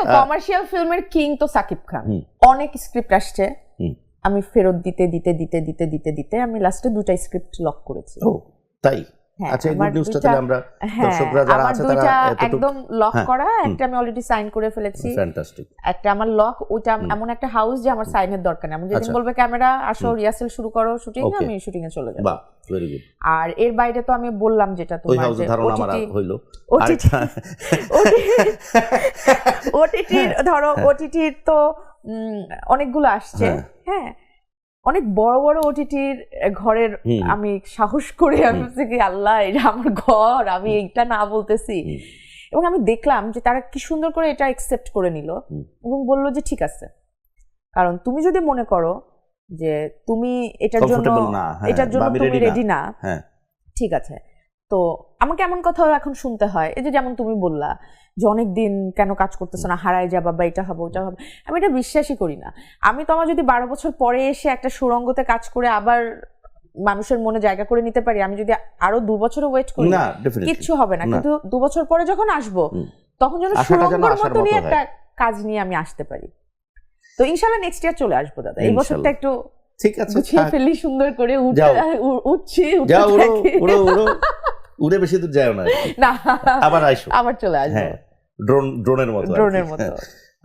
দেখো কমার্শিয়াল ফিল্মের কিং তো সাকিব খান। অনেক স্ক্রিপ্ট আসছে, আমি ফেরত দিতে দিতে দিতে দিতে দিতে দিতে আমি লাস্টে 2টা স্ক্রিপ্ট লক করেছি। ও তাই? আচ্ছা, এই গুড নিউজটা তাহলে আমরা দর্শকরা যারা আছে তারা একদম লক করা, একটা আমি অলরেডি সাইন করে ফেলেছি। ফ্যান্টাস্টিক। একটা আমার লক, ওইটা এমন একটা হাউস যে আমার সাইনের দরকার নেই। আমি যেদিন বলবে ক্যামেরা আসো, রিহার্সাল শুরু করো, শুটিং, আমি শুটিং এ চলে যাব। বাহ, ভেরি গুড। আর এর বাইরে তো আমি বললাম যেটা তোমার, ওই হাউসে ধারণা আমার হইলো ওটিটি ধরো, ওটিটির তো অনেকগুলো আসছে। হ্যাঁ, অনেক বড় বড় ওটিটির ঘরের আমি সাহস করে আমি বলছি কি আল্লাহ, এটা আমার ঘর, আমি এইটা না বলতেছি। এবং আমি দেখলাম যে তারা কি সুন্দর করে এটা অ্যাকসেপ্ট করে নিল এবং বলল যে ঠিক আছে, কারণ তুমি যদি মনে করো যে তুমি এটার জন্য তুমি রেডি না, ঠিক আছে। তো আমাকে এমন কথা এখন শুনতে হয়, এই যে যেমন তুমি বললা যে অনেকদিন কেন কাজ করতেছো না, হারায় যাবা বা এটা হবে ওটা হবে। আমি এটা বিশ্বাসই করি না। আমি তো আমার যদি 12 বছর পরে এসে একটা সুরঙ্গতে কাজ করে আবার মানুষের মনে জায়গা করে নিতে পারি, আমি যদি আরো 2 বছর ওয়েট করি কিচ্ছু হবে না। কিন্তু 2 বছর পরে যখন আসবো তখন যেন সুরঙ্গের মতো নিয়ে একটা কাজ নিয়ে আমি আসতে পারি। তো ইনশাআল্লাহ নেক্সট ইয়ার চলে আসবো দাদা। এই বছরটা একটু ঠিক আছে, গুছিয়ে ফেলি সুন্দর করে, উঠছি, উড়ে বেশি দূর যায় না, আবার আইসো, আবার চলে আসবো। হ্যাঁ, ড্রোনের মতো।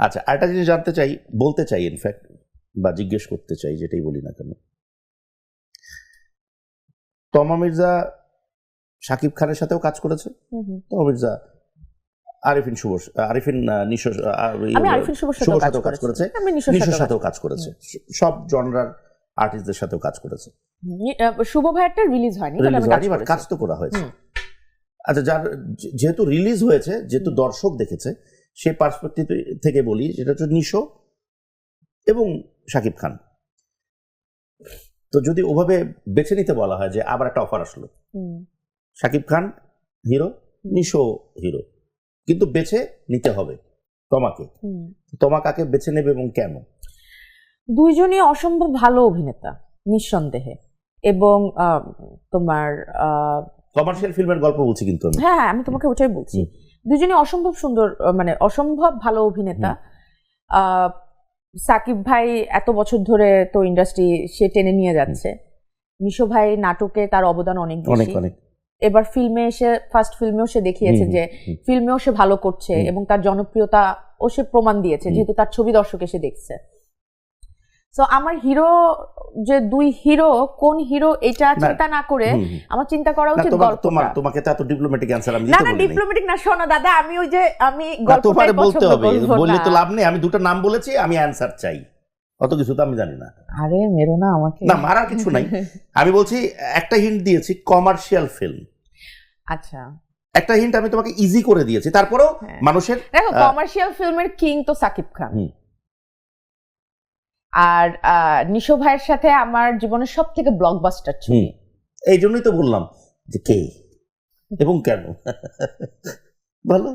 আচ্ছা, আরেকটা জিনিস জানতে চাই, বলতে চাই, ইনফ্যাক্ট বা জিজ্ঞেস করতে চাই, যেটাই বলি না কেন, তমা মির্জা শাকিব খানের সাথেও কাজ করেছে। তমা মির্জা নিশোর সাথেও কাজ করেছে, নিশোর সাথেও কাজ করেছে, সব জনরার আর্টিস্টদের সাথেও কাজ করেছে। শুভ ভাইয়ারটা রিলিজ হয়নি, কাজ তো করা হয়েছে। আচ্ছা, যেহেতু রিলিজ হয়েছে, যেহেতু দর্শক দেখেছে, সেই পার্সপেক্টিভ থেকে বলি, যেটা হচ্ছে নিশো এবং শাকিব খান। তো যদি ওভাবে বেছে নিতে বলা হয় যে আবার একটা অফার আসলো, শাকিব খান হিরো, নিশো হিরো, কিন্তু বেছে নিতে হবে তোমাকে, তোমা কাকে বেছে নেবে এবং কেন? দুইজনই অসম্ভব ভালো অভিনেতা নিঃসন্দেহে, এবং তোমার কমার্শিয়াল ফিল্মের গল্প বলছি কিন্তু হ্যাঁ, আমি তোমাকে ওটাই বলছি। দুজনই অসম্ভব সুন্দর, মানে অসম্ভব ভালো অভিনেতা। সাকিব ভাই এত বছর ধরে তো ইন্ডাস্ট্রি সে টেনে নিয়ে যাচ্ছে, নিশো ভাই নাটকে তার অবদান অনেক বেশি। এবার ফিল্মে এসে, ফার্স্ট ফিল্মেও সে দেখিয়েছে যে ফিল্মেও সে ভালো করছে এবং তার জনপ্রিয়তা ও সে প্রমাণ দিয়েছে, যেহেতু তার ছবি দর্শক এসে দেখছে। তো আমার হিরো যে দুই হিরো, কোন হিরো এটা চিন্তা না করে আমার চিন্তা করা উচিত গল্পটা। তোমাকে তো এত ডিপ্লোম্যাটিক অ্যানসার আমি দিতে বলিনি। না, ডিপ্লোম্যাটিক না, শোনো দাদা, আমি ওই যে আমি গল্পটাই বলতে হবে, বললে তো লাভ নেই। আমি দুটো নাম বলেছি, আমি অ্যানসার চাই, অত কিছু তো আমি জানি না। আরে মেরো না আমাকে, না মারার কিছু নাই। আমি বলছি, একটা হিন্ট দিয়েছি, কমার্শিয়াল ফিল্ম। আচ্ছা, একটা হিন্ট আমি তোমাকে ইজি করে দিয়েছি, তারপরেও মানুষের, দেখো কমার্শিয়াল ফিল্মের কিং তো সাকিব খান। আর নিশো ভাইয়ের সাথে আমার জীবনের সব থেকে ব্লকবাস্টার ছবি। এই জন্যই তো বললাম যে কে এবং কেন, বলো।